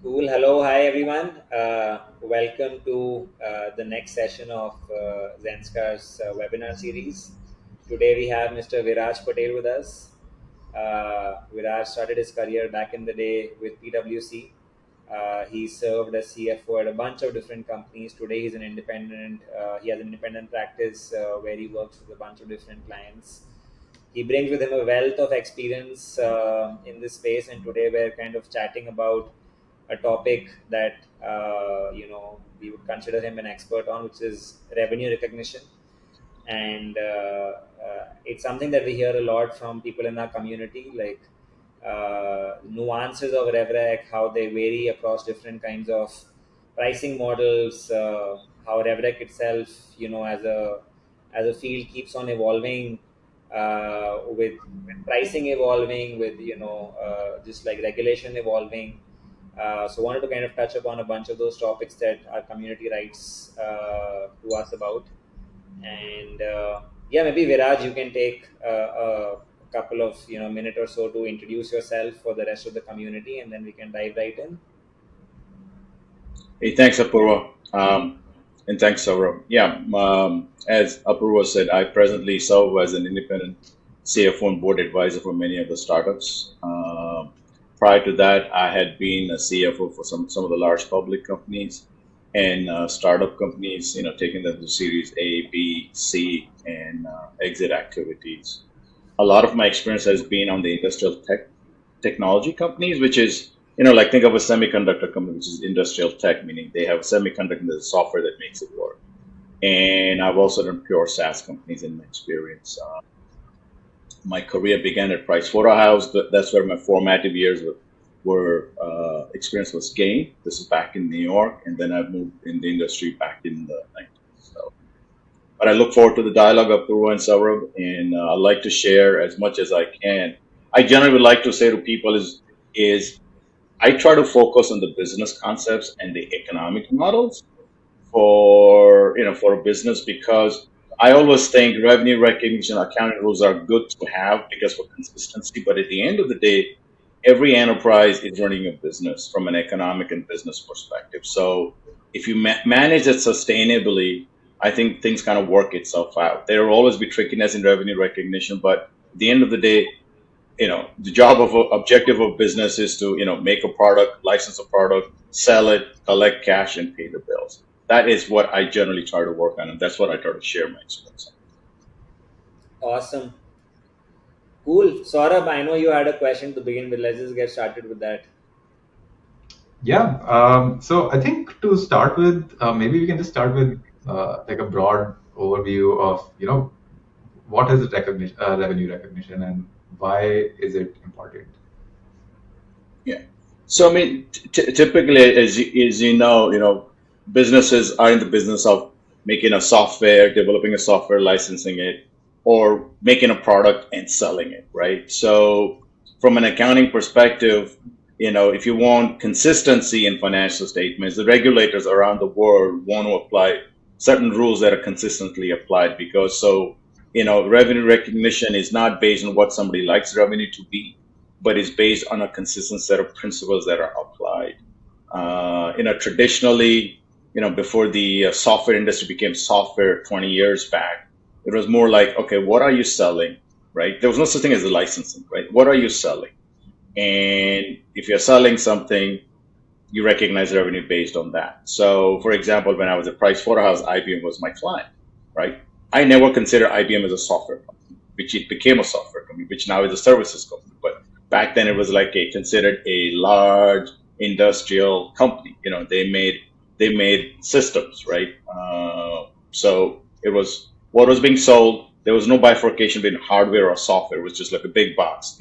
Cool. Hello. Hi, everyone. Welcome to the next session of Zenskar's webinar series. Today we have Mr. Viraj Patel with us. Viraj started his career back in the day with PwC. He served as CFO at a bunch of different companies. Today he's an independent. He has an independent practice where he works with a bunch of different clients. He brings with him a wealth of experience in this space, and today we're kind of chatting about a topic that we would consider him an expert on, which is revenue recognition. And it's something that we hear a lot from people in our community, like nuances of RevRec, how they vary across different kinds of pricing models, how RevRec itself, as a field keeps on evolving, with pricing evolving, with just like regulation evolving. So wanted to kind of touch upon a bunch of those topics that our community writes to us about. And yeah, maybe Viraj, you can take a couple of minute or so to introduce yourself for the rest of the community, and then we can dive right in. Hey, thanks, Apurva. And thanks, Saurabh. Yeah, as Apurva said, I presently serve as an independent CFO and board advisor for many of the startups. Prior to that, I had been a CFO for some of the large public companies and startup companies, taking them to Series A, B, C, and exit activities. A lot of my experience has been on the industrial technology companies, which is like think of a semiconductor company, which is industrial tech, meaning they have a semiconductor and the software that makes it work. And I've also done pure SaaS companies in my experience. My career began at Pricewaterhouse. That's where my formative years were experience was gained. This is back in New York, and then I've moved in the industry back in the 90s. So, but I look forward to the dialogue of Purva and Saurabh, and I'd like to share as much as I can. I generally would like to say to people is I try to focus on the business concepts and the economic models for a business, because I always think revenue recognition accounting rules are good to have because for consistency. But at the end of the day, every enterprise is running a business from an economic and business perspective. So if you manage it sustainably, I think things kind of work itself out. There will always be trickiness in revenue recognition, but at the end of the day, the job of objective of business is to make a product, license a product, sell it, collect cash, and pay the bills. That is what I generally try to work on, and that's what I try to share my experience on. Awesome. Cool. Saurabh, I know you had a question to begin with. Let's just get started with that. Yeah. So I think to start with, maybe we can just start with like a broad overview of what is revenue recognition, and why is it important? Yeah. So I mean, typically, as you know, businesses are in the business of making a software, developing a software, licensing it, or making a product and selling it, right? So from an accounting perspective, if you want consistency in financial statements, the regulators around the world want to apply certain rules that are consistently applied, because revenue recognition is not based on what somebody likes revenue to be, but is based on a consistent set of principles that are applied. Traditionally, before the software industry became software 20 years back, it was more like, okay, what are you selling, right? There was no such thing as the licensing, right? What are you selling? And if you're selling something, you recognize revenue based on that. So, for example, when I was at Pricewaterhouse, IBM was my client, right? I never considered IBM as a software company, which it became a software company, which now is a services company. But back then, it was like considered a large industrial company. They made systems, right? So it was what was being sold. There was no bifurcation between hardware or software. It was just like a big box.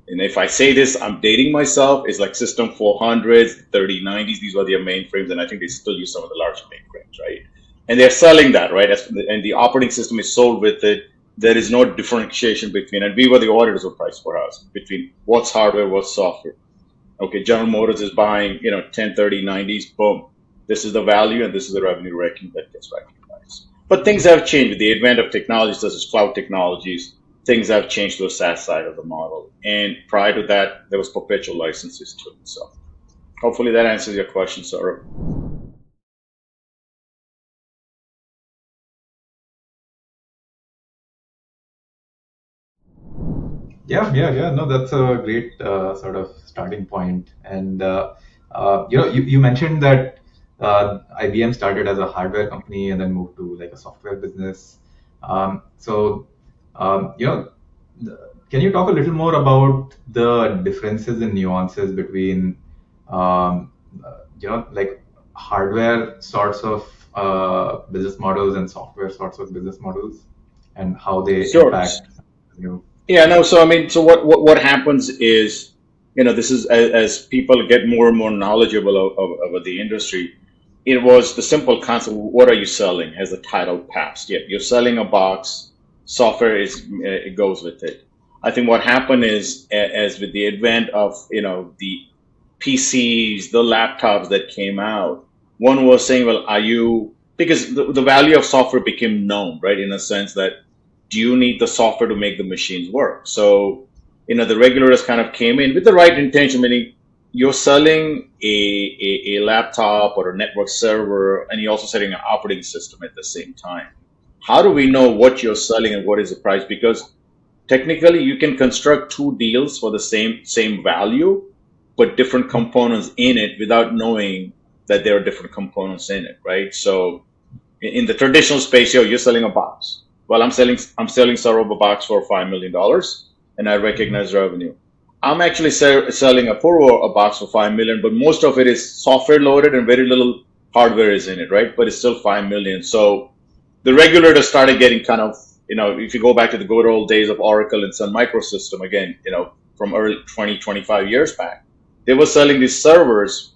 And if I say this, I'm dating myself. It's like System 400s, 3090s. These were their mainframes, and I think they still use some of the large mainframes, right? And they're selling that, right? And the operating system is sold with it. There is no differentiation between, and we were the auditors of Pricewaterhouse, between what's hardware, what's software. Okay, General Motors is buying, 10, 30, 90s, boom. This is the value, and this is the revenue reckoning that gets recognized. But things have changed with the advent of technologies such as cloud technologies. Things have changed to the SaaS side of the model. And prior to that, there was perpetual licenses too. So Hopefully that answers your question, Saurabh. Yeah. No, that's a great sort of starting point. And you mentioned that IBM started as a hardware company and then moved to like a software business. So, you know, can you talk a little more about the differences and nuances between, like hardware sorts of business models and software sorts of business models, and how they Sure. impact you? Yeah, no, so I mean, so what happens is, this is as people get more and more knowledgeable of the industry, it was the simple concept, what are you selling? Has the title passed? Yeah, you're selling a box, software it goes with it. I think what happened is, as with the advent of, the PCs, the laptops that came out, one was saying, well, because the value of software became known, right? In a sense that, do you need the software to make the machines work? So, the regulators kind of came in with the right intention, meaning you're selling a laptop or a network server, and you're also selling an operating system at the same time. How do we know what you're selling and what is the price? Because technically you can construct two deals for the same value, but different components in it without knowing that there are different components in it, right? So in the traditional space, you're selling a box. Well, I'm selling Saroba a box for $5 million, and I recognize revenue. I'm actually selling a Purvo a box for 5 million, but most of it is software loaded and very little hardware is in it, right? But it's still 5 million. So the regulator started getting kind of, if you go back to the good old days of Oracle and Sun Microsystem, again, from early 20, 25 years back, they were selling these servers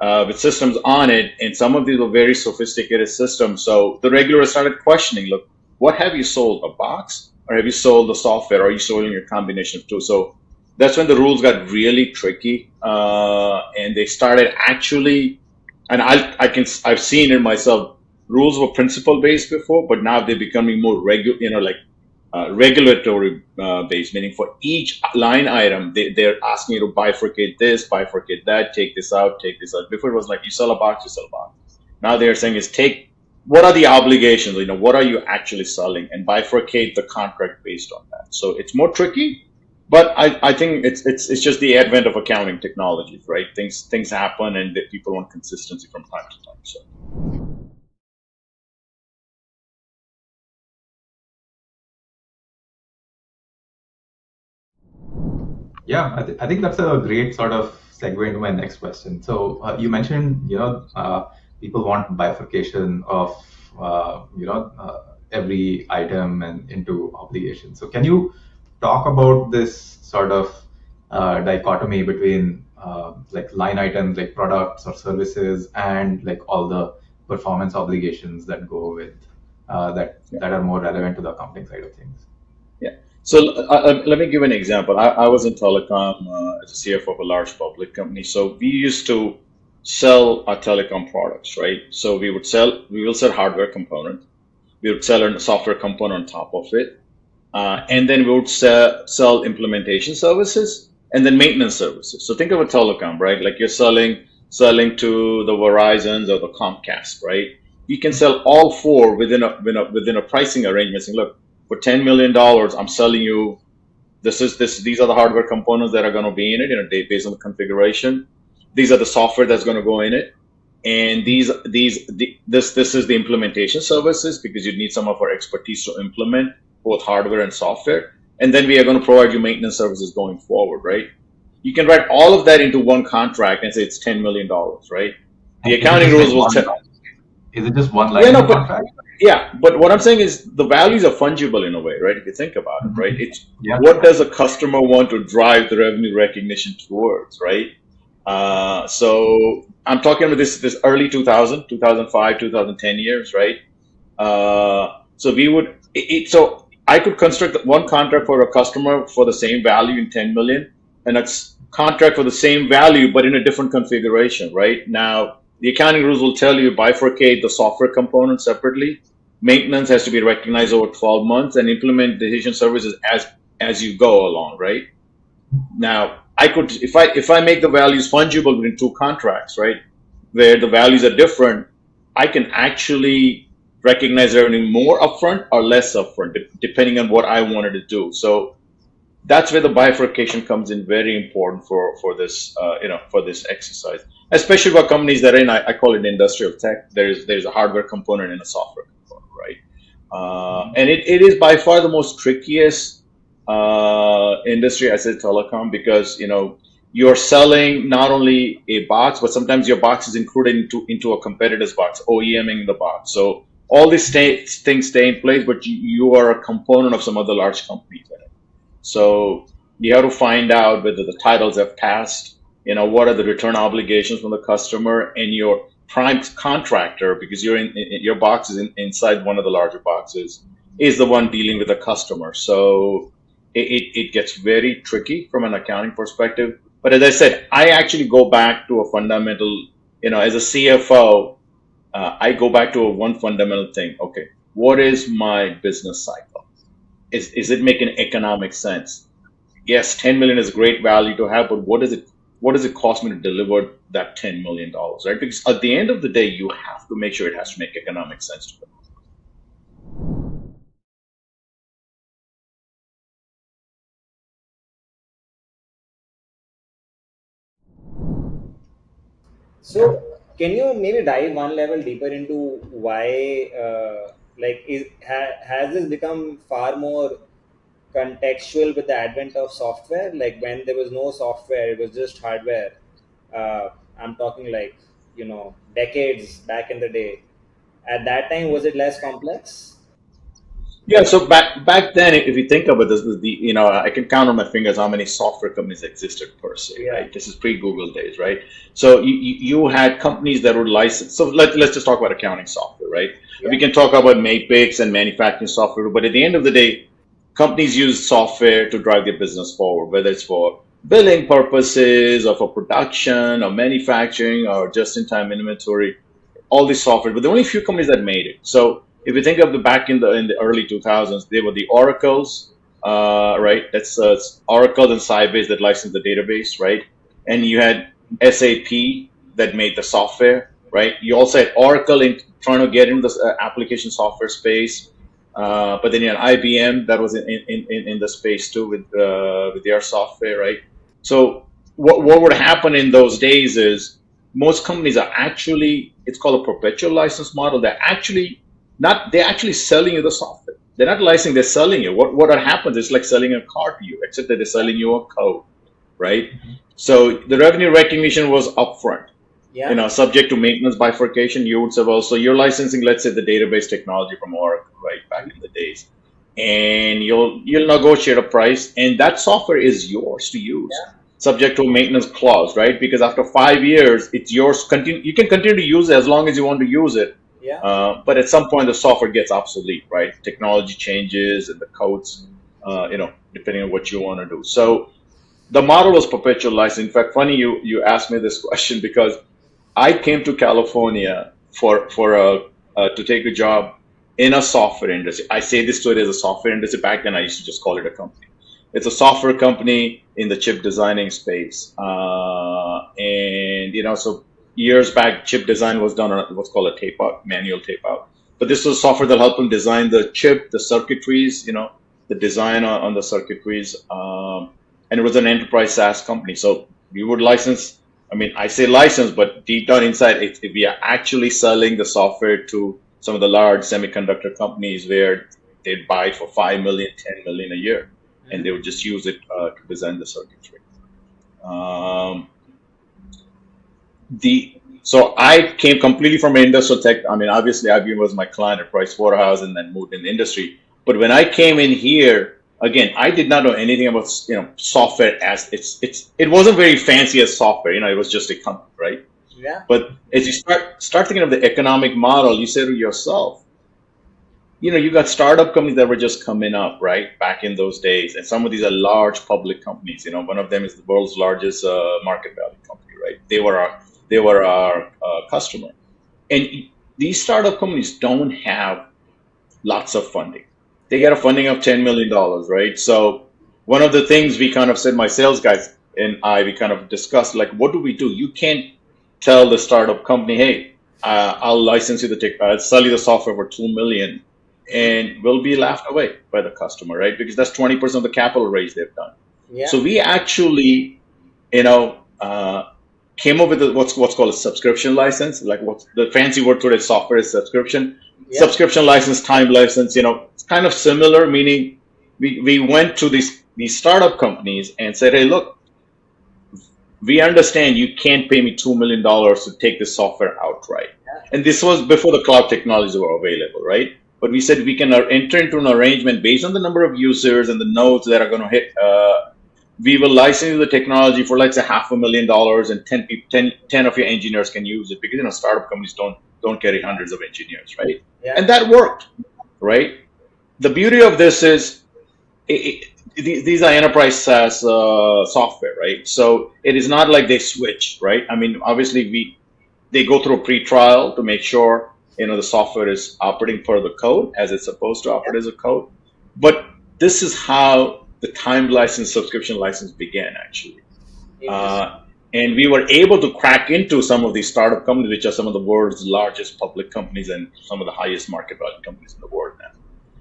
with systems on it, and some of these were very sophisticated systems. So the regulator started questioning, look, what have you sold, a box, or have you sold the software, or are you selling a combination of two? So that's when the rules got really tricky, and they started actually, and I've seen it myself. Rules were principle based before, but now they're becoming more regulatory based, meaning for each line item, they're asking you to bifurcate this, bifurcate that, take this out, take this out. Before it was like you sell a box, you sell a box. Now they're saying is take what are the obligations, what are you actually selling, and bifurcate the contract based on that. So it's more tricky, but I think it's just the advent of accounting technologies, right? Things happen, and people want consistency from time to time. So. Yeah, I think that's a great sort of segue into my next question. So you mentioned, people want bifurcation of, every item and into obligations. So can you talk about this sort of dichotomy between like line items, like products or services, and like all the performance obligations that go with that are more relevant to the accounting side of things? Yeah. So let me give an example. I was in telecom as a CFO of a large public company. So we used to sell our telecom products, right? So we will sell hardware component. We would sell a software component on top of it. And then we would sell implementation services and then maintenance services. So think of a telecom, right? Like you're selling to the Verizons or the Comcast, right? You can sell all four within a pricing arrangement. Saying, look, for $10 million, I'm selling you these are the hardware components that are going to be in it, based on the configuration. These are the software that's going to go in it, and this is the implementation services, because you need some of our expertise to implement both hardware and software. And then we are going to provide you maintenance services going forward, right? You can write all of that into one contract and say it's $10 million, right? The And is it accounting just like rules will tell. is it just one Yeah, line in no, the but contract? yeah, but what I'm saying is the values are fungible in a way, right? If you think about it, right? Mhm. It's Yeah. what does a customer want to drive the revenue recognition towards, right? So I'm talking about this early 2000, 2005, 2010 years, right? So we would so I could construct one contract for a customer for the same value in 10 million, and a contract for the same value but in a different configuration, right? Now the accounting rules will tell you bifurcate the software component separately. Maintenance has to be recognized over 12 months, and implementation services as you go along, right? Now I could, if I make the values fungible between two contracts, right, where the values are different, I can actually recognize revenue more upfront or less upfront, depending on what I wanted to do. So that's where the bifurcation comes in very important for this for this exercise, especially for companies that are in, I call it industrial tech. There's a hardware component and a software component, right? And it is by far the most trickiest industry, I said, telecom, because you're selling not only a box, but sometimes your box is included into a competitor's box, OEMing the box. So all these things stay in place, but you are a component of some other large companies. So you have to find out whether the titles have passed, what are the return obligations from the customer, and your prime contractor, because your box is inside one of the larger boxes, is the one dealing with the customer. So it gets very tricky from an accounting perspective. But as I said, I actually go back to a fundamental, as a CFO, I go back to one fundamental thing. Okay, what is my business cycle? Is it making economic sense? Yes, 10 million is great value to have, but what does it cost me to deliver that $10 million, right? Because at the end of the day, you have to make sure it has to make economic sense to them. So, can you maybe dive one level deeper into why, has this become far more contextual with the advent of software? Like when there was no software, it was just hardware. I'm talking like, decades back in the day. At that time, was it less complex? Yeah, so back then, if you think about this, I can count on my fingers how many software companies existed per se, Yeah. right? This is pre-Google days, right? So you had companies that would license. So let's just talk about accounting software, right? Yeah. We can talk about Mapex and manufacturing software, but at the end of the day, companies use software to drive their business forward, whether it's for billing purposes or for production or manufacturing or just-in-time inventory, all this software. But there were only a few companies that made it. So if you think of the back in the early 2000s, they were the Oracles, right? That's Oracle and Sybase that licensed the database, right? And you had SAP that made the software, right? You also had Oracle in trying to get into the application software space, but then you had IBM that was in the space too with their software, right? So what would happen in those days is most companies are actually, it's called a perpetual license model. They're actually selling you the software. They're not licensing, they're selling you. What happens is like selling a car to you, except that they're selling you a code, right? So the revenue recognition was upfront. Yeah. Subject to maintenance bifurcation, you would say, well, so you're licensing, let's say, the database technology from Oracle, right, back in the days. And you'll negotiate a price, and that software is yours to use, Yeah. subject to a maintenance clause, right? Because after 5 years, it's yours. You can continue to use it as long as you want to use it. Yeah. But at some point, the software gets obsolete, right? Technology changes and the codes, depending on what you want to do. So the model was perpetual license. In fact, funny you asked me this question because I came to California to take a job in a software industry. I say this to it as a software industry. Back then, I used to just call it a company. It's a software company in the chip designing space, and so years back, chip design was done on what's called a tape out, manual tape out. But this was software that helped them design the chip, the circuitries, the design on the circuitries, and it was an enterprise SaaS company. So we would license. I mean, I say license, but deep down inside, we are actually selling the software to some of the large semiconductor companies where they'd buy it for 5 million, 10 million a year, and they would just use it to design the circuitry. So I came completely from industrial tech. I mean, obviously, IBM was my client at Price Waterhouse, and then moved in the industry. But when I came in here, again, I did not know anything about software as it wasn't very fancy as software. It was just a company, right? Yeah. But as you start thinking of the economic model, you say to yourself, you got startup companies that were just coming up, right, back in those days, and some of these are large public companies. One of them is the world's largest market value company, right? They were our customer, and these startup companies don't have lots of funding. They get a funding of $10 million, right? So one of the things we kind of said, my sales guys, and we kind of discussed like, what do we do? You can't tell the startup company, hey, I'll license you the tech, I'll sell you the software for 2 million, Mhm. and will be laughed away by the customer, right? Because that's 20% of the capital raise they've done. Yeah. So we actually, you know, came up with what's called a subscription license. Like what's the fancy word for it? Software is subscription. Yeah. Subscription license, time license. It's kind of similar. Meaning, we went to these startup companies and said, hey, look, we understand you can't pay me $2 million to take this software outright. And this was before the cloud technologies were available, right? But we said we can enter into an arrangement based on the number of users and the nodes that are going to hit. We will license you the technology for, let's say, $500,000, and 10 of your engineers can use it, because startup companies don't carry hundreds of engineers, right? Yeah. And that worked, right? The beauty of this is these are enterprise SaaS software, right? So it is not like they switch, right? I mean, obviously they go through a pre-trial to make sure the software is operating per the code as it's supposed to operate as a code. But this is how the time license, subscription license began, actually. And we were able to crack into some of these startup companies, which are some of the world's largest public companies and some of the highest market value companies in the world now.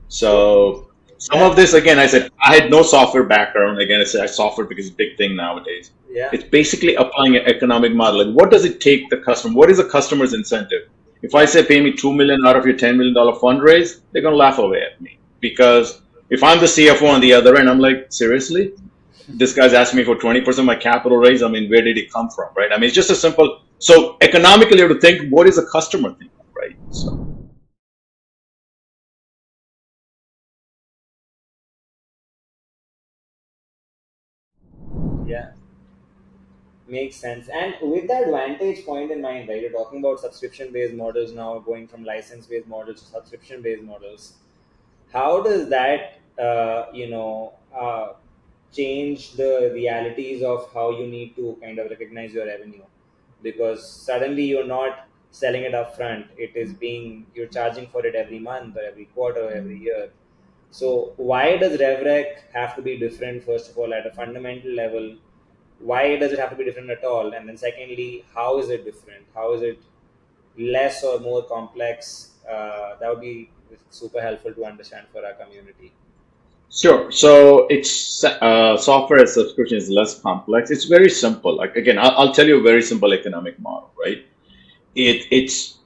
So some of this, again, I said, I had no software background. Again, I said I software because it's a big thing nowadays. Yeah. It's basically applying an economic model. Like, what does it take the customer? What is the customer's incentive? If I say pay me $2 million out of your $10 million fundraise, they're going to laugh away at me. Because if I'm the CFO on the other end, I'm like, seriously? This guy's asking me for 20% of my capital raise. I mean, where did it come from, right? I mean, it's just a simple. So economically, you have to think, what is the customer thinking, right? So. Yeah. Makes sense. And with the advantage point in mind, right? You're talking about subscription-based models now, going from license-based models to subscription-based models. How does that, change the realities of how you need to kind of recognize your revenue? Because suddenly you're not selling it up front. It is you're charging for it every month or every quarter or every year. So why does RevRec have to be different, first of all, at a fundamental level? Why does it have to be different at all? And then secondly, how is it different? How is it less or more complex? That would be super helpful to understand for our community. Sure. So it's software as subscription is less complex. It's very simple. Like, again, I'll tell you a very simple economic model, right? It's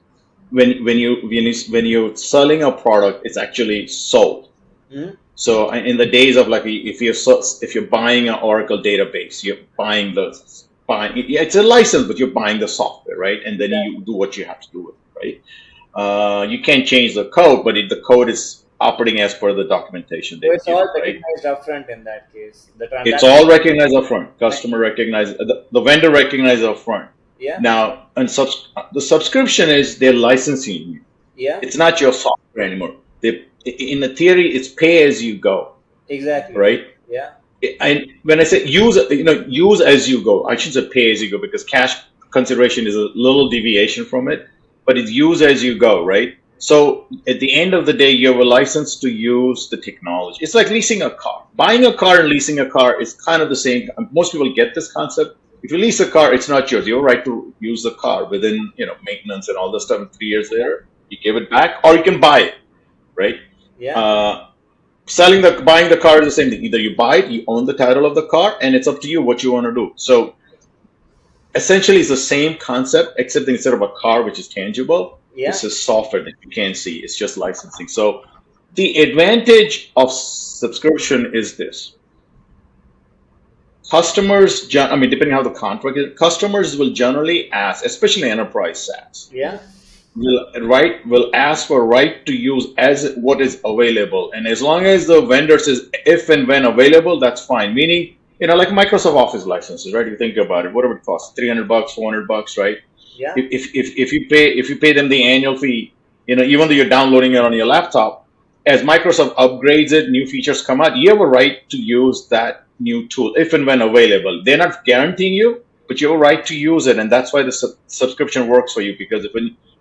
when you're selling a product, it's actually sold. Mm-hmm. So in the days of, like, if you're buying an Oracle database, you're buying it's a license, but you're buying the software, right? And then you do what you have to do with it, right? You can't change the code, but the code is operating as per the documentation So they've it's all given, right? recognized upfront in that case. The It's transaction. all recognized upfront. Customer recognized, the vendor recognized upfront. Yeah. Now, and the subscription is they're licensing you. Yeah. It's not your software anymore. In the theory, it's pay as you go. Exactly. Right? Yeah. And when I say use as you go, I shouldn't say pay as you go, because cash consideration is a little deviation from it, but it's use as you go, right? So at the end of the day, you have a license to use the technology. It's like leasing a car. Buying a car and leasing a car is kind of the same. Most people get this concept. If you lease a car, it's not yours. You have a right to use the car within, maintenance and all this stuff. And 3 years later, you give it back, or you can buy it, right? Yeah. Buying the car is the same thing. Either you buy it, you own the title of the car, and it's up to you what you want to do. So essentially, it's the same concept, except instead of a car, which is tangible, it's just software that you can't see. It's just licensing. So the advantage of subscription is this. Customers, depending on how the contract is, customers will generally ask, especially enterprise SaaS. Yeah. Will ask for right to use as what is available, and as long as the vendor says if and when available, that's fine. Meaning, like Microsoft Office licenses, right? You think about it, whatever it costs, $300, $400, right? Yeah. If you pay them the annual fee, even though you're downloading it on your laptop, as Microsoft upgrades it, new features come out, you have a right to use that new tool if and when available. They're not guaranteeing you, but you have a right to use it, and that's why the subscription works for you, because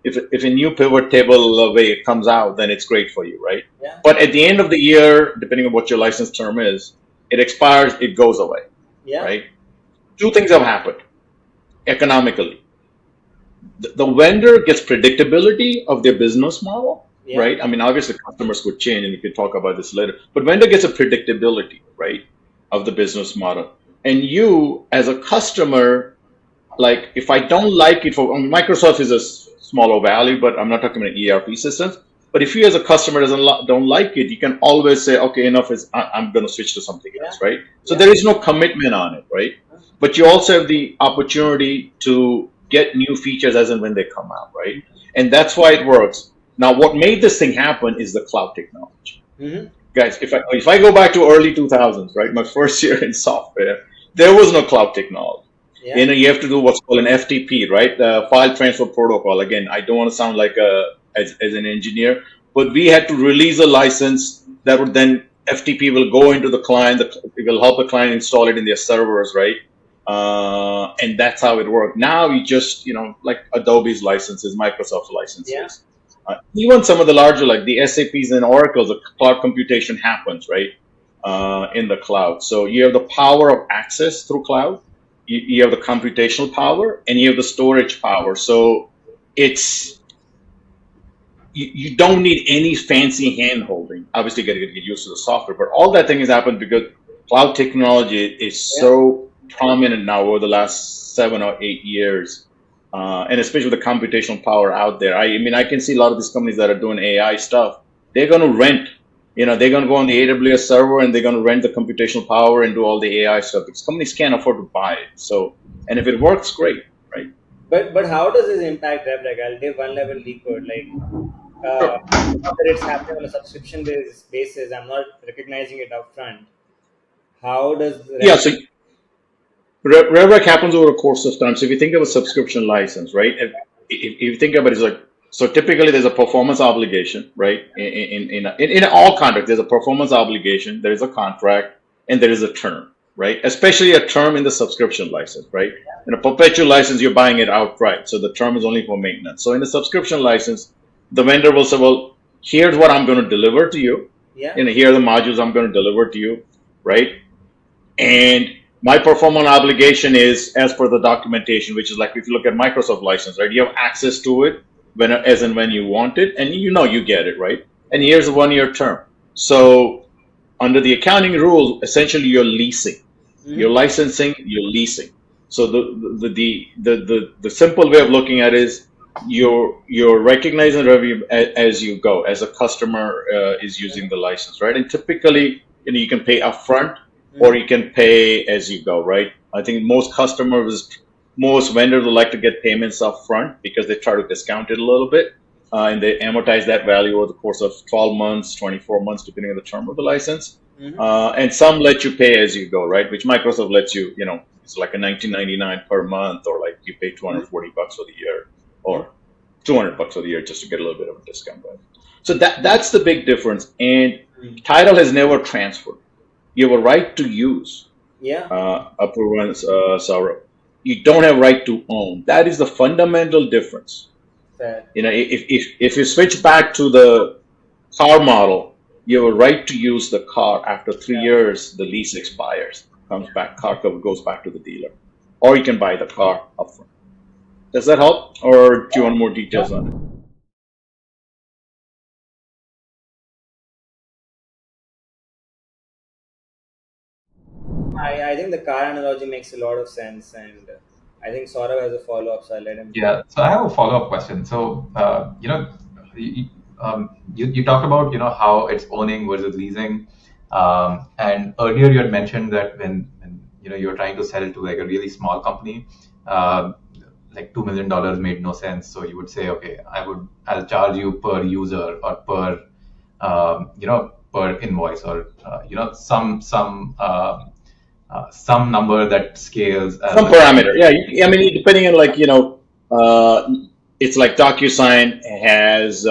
if a new pivot table way comes out, then it's great for you, right? Yeah. But at the end of the year, depending on what your license term is, it expires, it goes away, Yeah. right? two things have happened economically. The vendor gets predictability of their business model, Yeah. right? I mean, obviously customers could change and we can talk about this later, but vendor gets a predictability, right, of the business model. And you as a customer, like if I don't like it for Microsoft is a smaller value, but I'm not talking about ERP systems. But if you as a customer don't like it, you can always say, okay, enough is I'm going to switch to something else, right? So there is no commitment on it, right? But you also have the opportunity to get new features as and when they come out, right? And that's why it works. Now, what made this thing happen is the cloud technology. Mm-hmm. Guys, if I go back to early 2000s, right, my first year in software, there was no cloud technology. Yeah. You have to do what's called an FTP, right? File transfer protocol. Again, I don't want to sound like as an engineer, but we had to release a license that would then FTP will go into the client. It will help the client install it in their servers, right? And that's how it worked. Now you just, like Adobe's licenses, Microsoft's licenses. Yeah. Even some of the larger, like the SAPs and Oracles, the cloud computation happens, right? In the cloud. So you have the power of access through cloud. You have the computational power and you have the storage power. So you don't need any fancy hand holding. Obviously, you got to get used to the software, but all that thing has happened because cloud technology is so prominent now over the last 7 or 8 years, and especially with the computational power out there. I mean, I can see a lot of these companies that are doing AI stuff. They're going to rent. They're going to go on the AWS server and they're going to rent the computational power and do all the AI stuff because companies can't afford to buy it. So, and if it works, great, right? But how does this impact rev? Like I'll give one level deeper. Like whether it's happening on a subscription basis, I'm not recognizing it upfront. How does the Yeah, so rev rec happens over a course of time. So if you think of a subscription license, right? If you think about it, it's like, so typically there's a performance obligation, right? In all contracts, there's a performance obligation, there is a contract, and there is a term, right? Especially a term in the subscription license, right? In a perpetual license, you're buying it outright. So the term is only for maintenance. So in a subscription license, the vendor will say, well, here's what I'm going to deliver to you. Yeah. Here are the modules I'm going to deliver to you, right? And my performance obligation is as per the documentation, which is like if you look at Microsoft license, right? You have access to it as and when you want it, and you get it, right? And here's a 1-year term. So under the accounting rule, essentially you're leasing, you're licensing, you're leasing. So the simple way of looking at it is you're recognizing revenue as you go, as a customer is using the license, right? And typically, you can pay upfront or you can pay as you go, right? I think most vendors would like to get payments up front because they try to discount it a little bit, and they amortize that value over the course of 12 months, 24 months, depending on the term of the license. And some let you pay as you go, right? Which Microsoft lets you, it's like a $19.99 per month, or like you pay $240 for the year, or $200 for the year just to get a little bit of a discount, right? So that's the big difference. And title has never transferred. You have a right to use a provenance, Saurabh. You don't have right to own. That is the fundamental difference. Fair. If you switch back to the car model, you have a right to use the car. After 3 years, the lease expires, car goes back to the dealer, or you can buy the car upfront. Does that help, or do you want more details on it? I think the car analogy makes a lot of sense, and I think Saurabh has a follow up, so I'll let him. Yeah, so I have a follow-up question. So, you talked about, how it's owning versus leasing. And earlier you had mentioned that when you're trying to sell to like a really small company, like $2 million made no sense. So you would say, okay, I'll charge you per user or per invoice, or some number that scales as Some parameter. Yeah, I mean, depending on it's like DocuSign has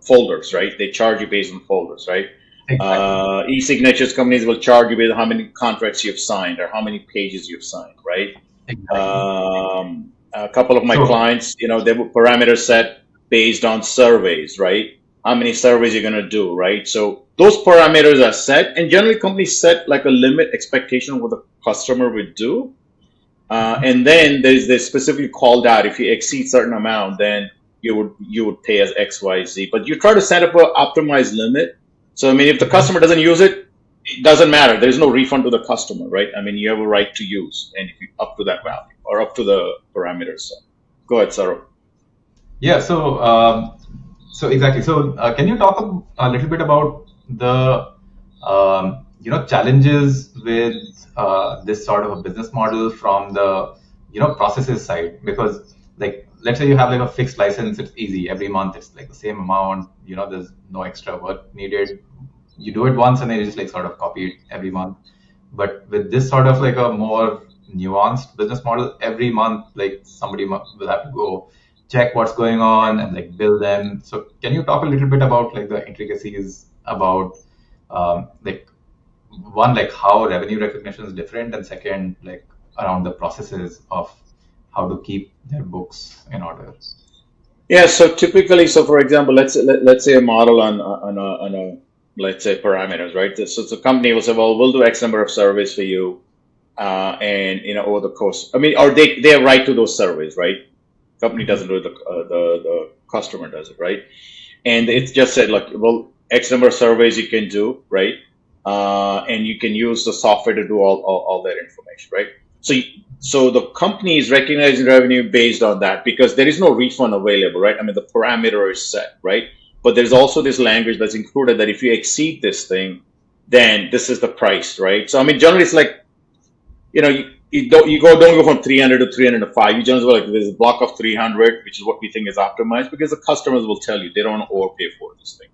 folders, right? They charge you based on folders, right? Exactly. E-signatures companies will charge you based on how many contracts you've signed or how many pages you've signed, right? Exactly. A couple of my clients, they were parameters set based on surveys, right? How many surveys you're going to do, right? So those parameters are set, and generally companies set like a limit expectation of what the customer would do. And then there's specifically called out if you exceed certain amount, then you would pay as XYZ. But you try to set up a optimized limit. So I mean, if the Mhm. customer doesn't use it, it doesn't matter. There's no refund to the customer, right? I mean, you have a right to use, and if you, up to that value or up to the parameters. So go ahead, Saurabh. Yeah. So exactly. So can you talk a little bit about the challenges with this sort of a business model from the processes side? Because like let's say you have like a fixed license, it's easy every month. It's like the same amount. There's no extra work needed. You do it once and then you just like sort of copy it every month. But with this sort of like a more nuanced business model, every month like somebody will have to go check what's going on and like bill them. So can you talk a little bit about like the intricacies about like one, like how revenue recognition is different, and second, like around the processes of how to keep their books in order? Yeah, so typically, so for example, let's say a model on a let's say parameters, right? So the company will say, well, we'll do X number of surveys for you, and over the course. I mean, or they have right to those surveys, right? Company Mhm. doesn't do it, the customer does it, right? And it's just said like, well, X number of surveys you can do, right? And you can use the software to do all that information, right? So so the company is recognizing revenue based on that because there is no refund available, right? I mean, the parameter is set, right? But there's also this language that's included that if you exceed this thing, then this is the price, right? So I mean, generally it's like, don't go from 300 to 305. You just go like there's a block of 300, which is what we think is optimized because the customers will tell you they don't want to overpay for this thing.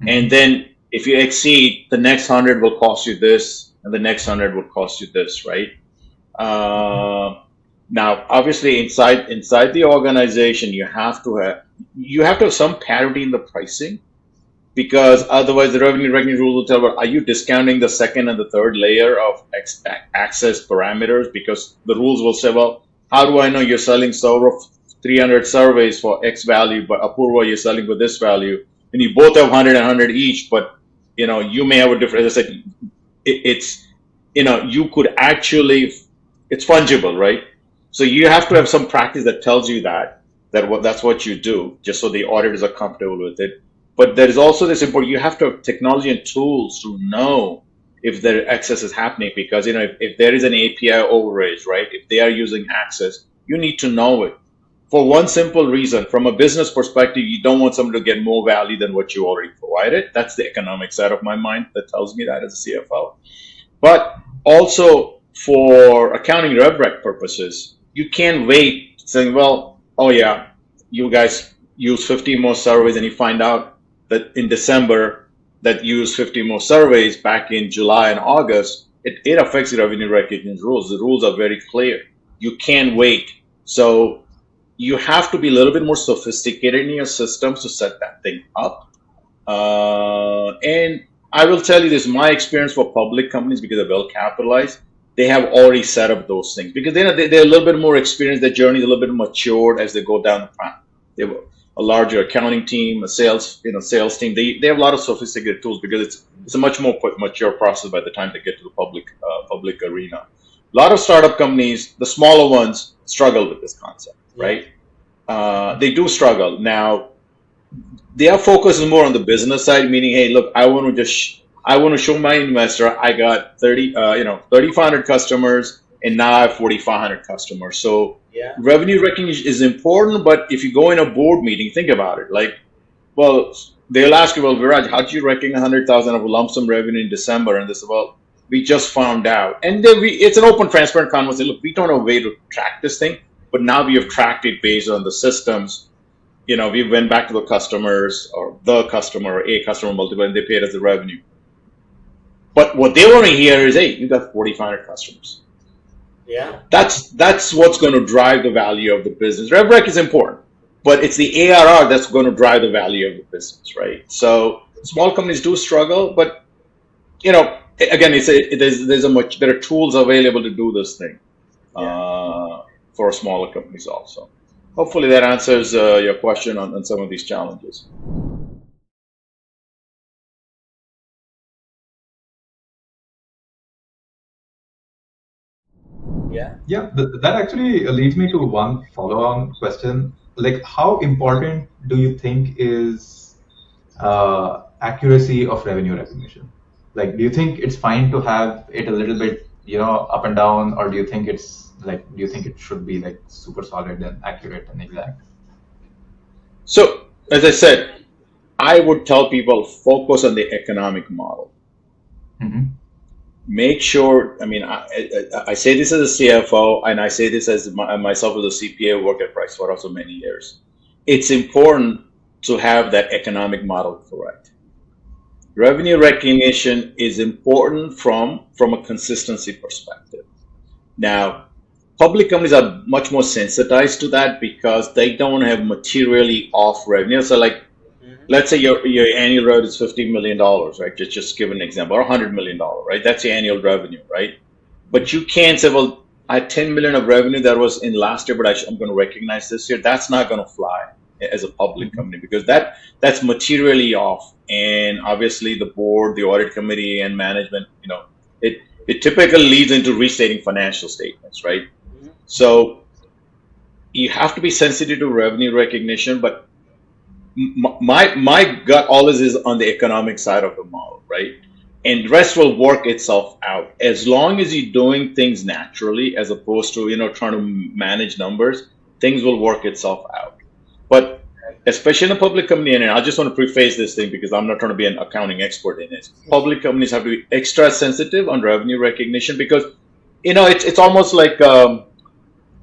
And Mhm. then if you exceed, the next 100 will cost you this, and the next 100 will cost you this, right? Uh, Now, obviously, inside the organization, you have to have some parity in the pricing because otherwise the revenue recognition rules will tell you, are you discounting the second and the third layer of access parameters? Because the rules will say, well, how do I know you're selling server 300 surveys for X value, but Apurva you're selling for this value, and you both have 100 and 100 each, but you may have a different. As I said, it's you could actually, it's fungible, right? So you have to have some practice that tells you that's what you do, just so the auditors are comfortable with it. But there is also this important, you have to have technology and tools to know if their access is happening because if there is an API overage, right? If they are using access, you need to know it for one simple reason. From a business perspective, you don't want someone to get more value than what you already provided. That's the economic side of my mind that tells me that as a CFO. But also for accounting rev rec purposes, you can't wait saying, well, oh yeah, you guys use 50 more surveys and you find out that in December that you use 50 more surveys back in July and August, it affects the revenue recognition rules. The rules are very clear. You can't wait. So you have to be a little bit more sophisticated in your systems to set that thing up. And I will tell you this, my experience for public companies, because they're well capitalized, they have already set up those things because they're a little bit more experienced. Their journey is a little bit matured as they go down the path. They have a larger accounting team, a sales team. They have a lot of sophisticated tools because it's a much more mature process by the time they get to the public arena. A lot of startup companies, the smaller ones, struggle with this concept, Yeah. right? They do struggle. Now, their focus is more on the business side, meaning, hey, look, I want to show my investor I got 3,500 customers, and now I have 4,500 customers. So Yeah. revenue recognition is important, but if you go in a board meeting, think about it. Like, well, they'll ask you, well, Viraj, how did you reckon 100,000 of lump sum revenue in December? And this, well, we just found out, and then it's an open, transparent conversation. Look, we don't have a way to track this thing, but now we have tracked it based on the systems. We went back to the customers or the customer or a customer multiple and they paid us the revenue. But what they want to hear is, hey, you got 4,500 customers. Yeah. That's what's going to drive the value of the business. RevRec is important, but it's the ARR that's going to drive the value of the business, right? So small companies do struggle, but again, there's a much better tools available to do this thing Yeah. for smaller companies also. Hopefully that answers your question on some of these challenges. Yeah. Yeah, that actually leads me to one follow-on question. Like, how important do you think is accuracy of revenue recognition? Like, do you think it's fine to have it a little bit, up and down, or do you think it should be like super solid and accurate and exact? So, as I said, I would tell people focus on the economic model. Hmm. Make sure, I mean, I say this as a CFO, and I say this as myself as a CPA, work at Price for also many years. It's important to have that economic model correct. Revenue recognition is important from a consistency perspective. Now, public companies are much more sensitized to that because they don't have materially off revenue. So, like, Hmm. let's say your annual revenue is $50 million, right? Just give an example, or $100 million, right? That's your annual revenue, right? But you can't say, well, I had 10 million of revenue that was in last year, but I'm going to recognize this year. That's not going to fly as a public Hmm. company because that's materially off. And obviously, the board, the audit committee, and management, it it typically leads into restating financial statements, right? Hmm. So you have to be sensitive to revenue recognition, but my gut always is on the economic side of the model, right? And the rest will work itself out as long as you're doing things naturally, as opposed to trying to manage numbers. Things will work itself out. But especially in a public company, and I just want to preface this thing because I'm not trying to be an accounting expert in it. Public companies have to be extra sensitive on revenue recognition because it's almost like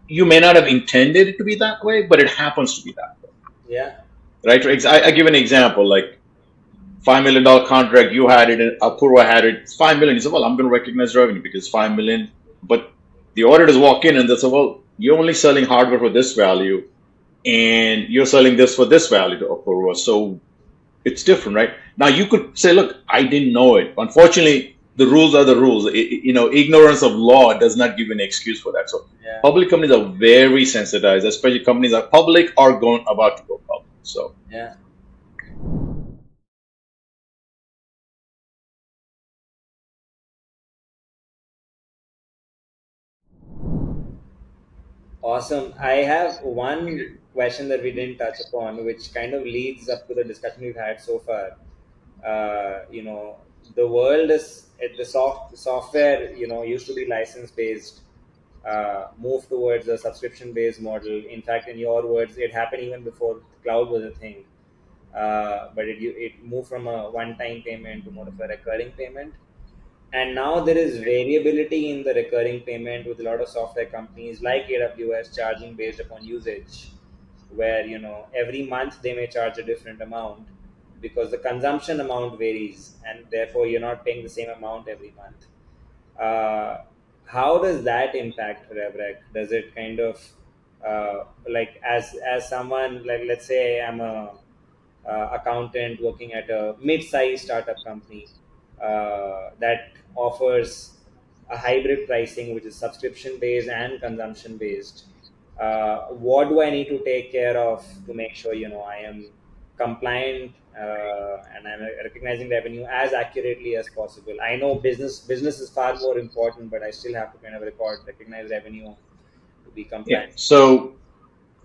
you may not have intended it to be that way, but it happens to be that Yeah. way, right? I give an example like $5 million contract, you had it, and Apurva had it, it's 5 million. He said, well, I'm going to recognize revenue because 5 million. But the auditors walk in and they say, well, you're only selling hardware for this value and you're selling this for this value to Apurva. So it's different, right? Now you could say, look, I didn't know it. Unfortunately, the rules are the rules. Ignorance of law does not give an excuse for that. So Yeah. public companies are very sensitized, especially companies that are public or going about to go public. So Yeah. Awesome. I have one question that we didn't touch upon, which kind of leads up to the discussion we've had so far. The world is the software. Used to be license based. Move towards a subscription based model. In fact, in your words, it happened even before cloud was a thing. But it moved from a one time payment to more of a recurring payment. And now there is variability in the recurring payment with a lot of software companies like AWS charging based upon usage, where every month they may charge a different amount because the consumption amount varies, and therefore you're not paying the same amount every month. uh, how does that impact RevRec? Does it kind of like as someone, like, let's say I'm a accountant working at a mid-sized startup company that offers a hybrid pricing, which is subscription based and consumption based. What do I need to take care of to make sure I am compliant, and I'm recognizing revenue as accurately as possible? I know business is far more important, but I still have to kind of recognize revenue to be yeah. compliant. So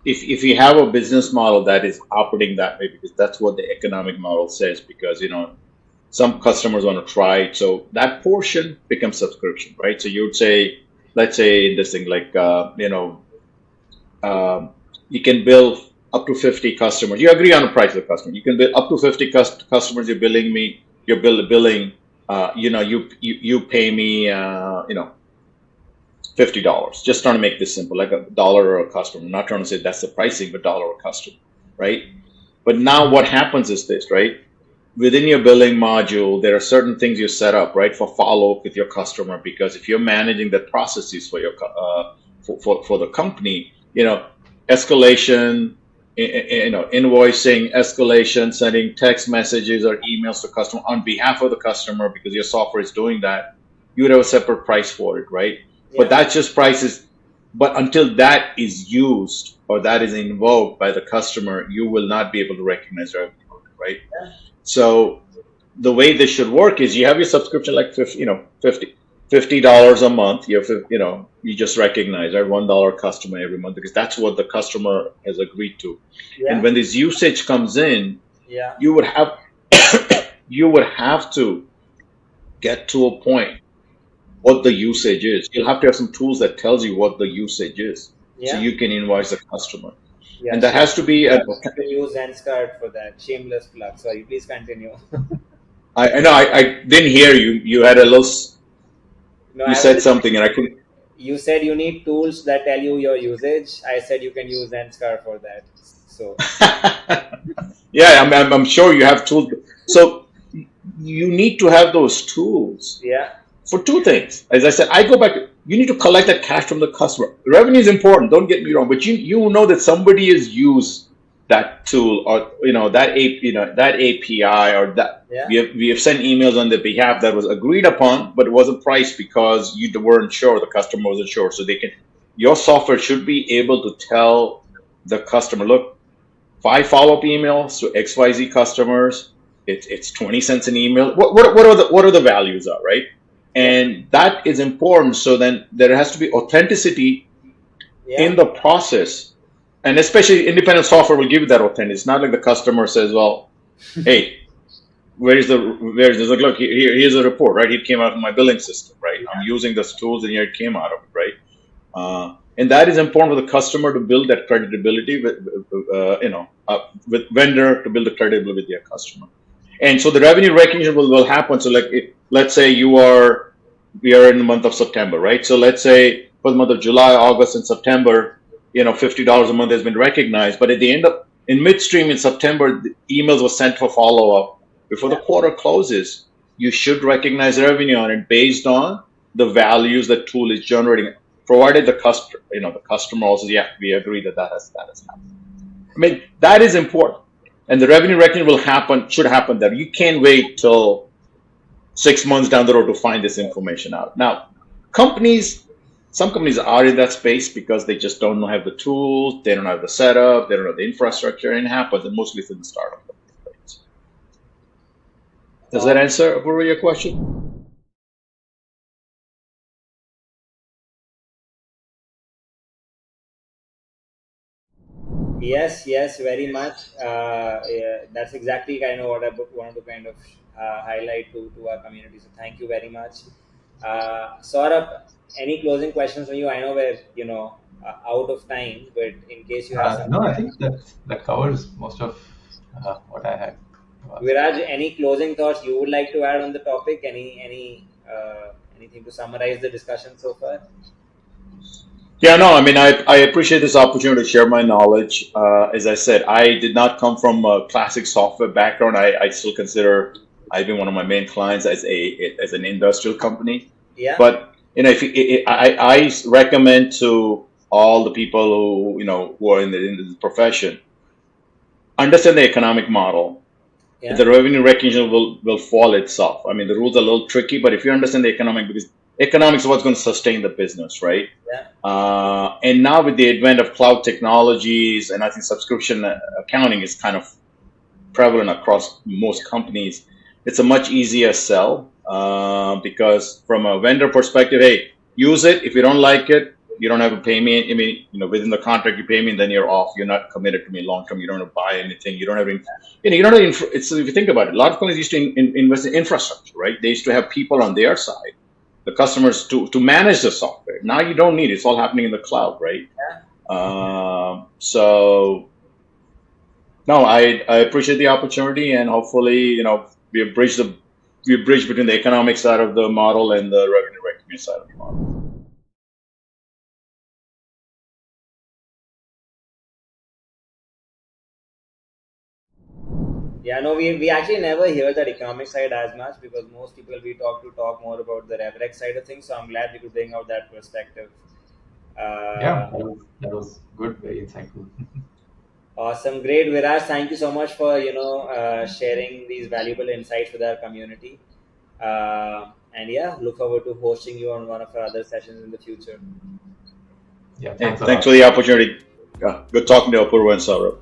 if you have a business model that is operating that way, because that's what the economic model says, because some customers want to try it, so that portion becomes subscription, right? So you would say, let's say in this thing like um, you can bill up to 50 customers. You agree on the price of the customer. You can bill up to 50 customers. You're billing me. You're billing. You pay me. $50. Just trying to make this simple, like $1 or a customer. I'm not trying to say that's the pricing, but dollar a customer, right? But now what happens is this, right? Within your billing module, there are certain things you set up, right, for follow up with your customer. Because if you're managing the processes for your for the company, escalation, invoicing, escalation, sending text messages or emails to customer on behalf of the customer, because your software is doing that, you would have a separate price for it, right? But Yeah. that's just prices. But until that is used or that is invoked by the customer, you will not be able to recognize revenue, right? Yeah. So the way this should work is you have your subscription like 50, 50. $50 a month. You just recognize, right, $1 customer every month because that's what the customer has agreed to. And Yeah. when this usage comes in, Yeah. you would have you would have to get to a point what the usage is. You'll have to have some tools that tells you what the usage is, so Yeah. you can invoice the customer. Yeah. And that has to be You can use Zen's for that. Shameless plug. Sorry, please continue. I know I didn't hear you. You had a little. No, You I was said just, something, and I couldn't. you said you need tools that tell you your usage. I said you can use Zen's for that. So Yeah, I'm sure you have tools. So you need to have those tools yeah. for two things. As I said, I go back. You need to collect that cash from the customer. Revenue is important. Don't get me wrong, but you know that somebody has used that tool, or that API, or that Yeah. we have sent emails on their behalf that was agreed upon, but it wasn't priced because you weren't sure, the customer wasn't sure. So your software should be able to tell the customer, look, 5 follow-up emails to XYZ customers. It's 20 cents an email. What are the values are, right? Yeah. And that is important. So then there has to be authenticity Yeah. in the process, and especially independent software will give you that authenticity. It's not like the customer says, "Well, hey, where's this? Like, look, here's a report, right? It came out of my billing system, right? I'm Yeah. using those tools, and here it came out of it, right?" And that is important for the customer to build that credibility with vendor to build the credibility with your customer. And so the revenue recognition will happen. So let's say we are in the month of September, right? So let's say for the month of July, August, and September, $50 a month has been recognized. But at the end of in midstream in September, the emails were sent for follow up. Before the Yeah. quarter closes, you should recognize revenue on it based on the values the tool is generating, provided the customer also, yeah, we agree that has happened. I mean, that is important. And the revenue recognition should happen there. You can't wait till 6 months down the road to find this information out. Now, some companies are in that space because they just don't have the tools, they don't have the setup, they don't have the infrastructure, and it happens, and mostly it's in the startup companies. Does that answer, Apurva, your question? Yes, yes, very much. Yeah, that's exactly kind of what I wanted to kind of highlight to our community. So thank you very much. Saurabh, any closing questions from you? I know we're out of time, but in case you have No, something I else. think that covers most of what I had to ask. Viraj, any closing thoughts you would like to add on the topic? Anything to summarize the discussion so far? Yeah, no, I mean, I appreciate this opportunity to share my knowledge. As I said, I did not come from a classic software background. I still consider IBM one of my main clients as an industrial company. Yeah. But if I recommend to all the people who are in the profession, understand the economic model. Yeah. The revenue recognition will fall itself. I mean, the rules are a little tricky, but if you understand the because economics is what's going to sustain the business, right? Yeah. And now with the advent of cloud technologies, and I think subscription accounting is kind of prevalent across most companies, it's a much easier sell because from a vendor perspective, hey, use it. If you don't like it, you don't have to pay me. I mean, within the contract you pay me, and then you're off. You're not committed to me long term. You don't have to buy anything. You don't have, you don't have. It's if you think about it, a lot of companies used to invest in infrastructure, right? They used to have people on their side, the customers to manage the software. Now you don't need it. It's all happening in the cloud, right? So no, I appreciate the opportunity, and hopefully, we have bridged between the economic side of the model and the revenue recognition side of the model. Yeah, no, we actually never hear that economic side as much because most people we talk more about the RevRec side of things. So I'm glad we could bring out that perspective. Yeah, Uh, that was good, very insightful. awesome, great, Viraj. Thank you so much for sharing these valuable insights with our community. And yeah, look forward to hosting you on one of our other sessions in the future. Yeah, Hey, thanks a thanks lot. for the opportunity. Yeah, good talking to you, Apurva and Saurabh.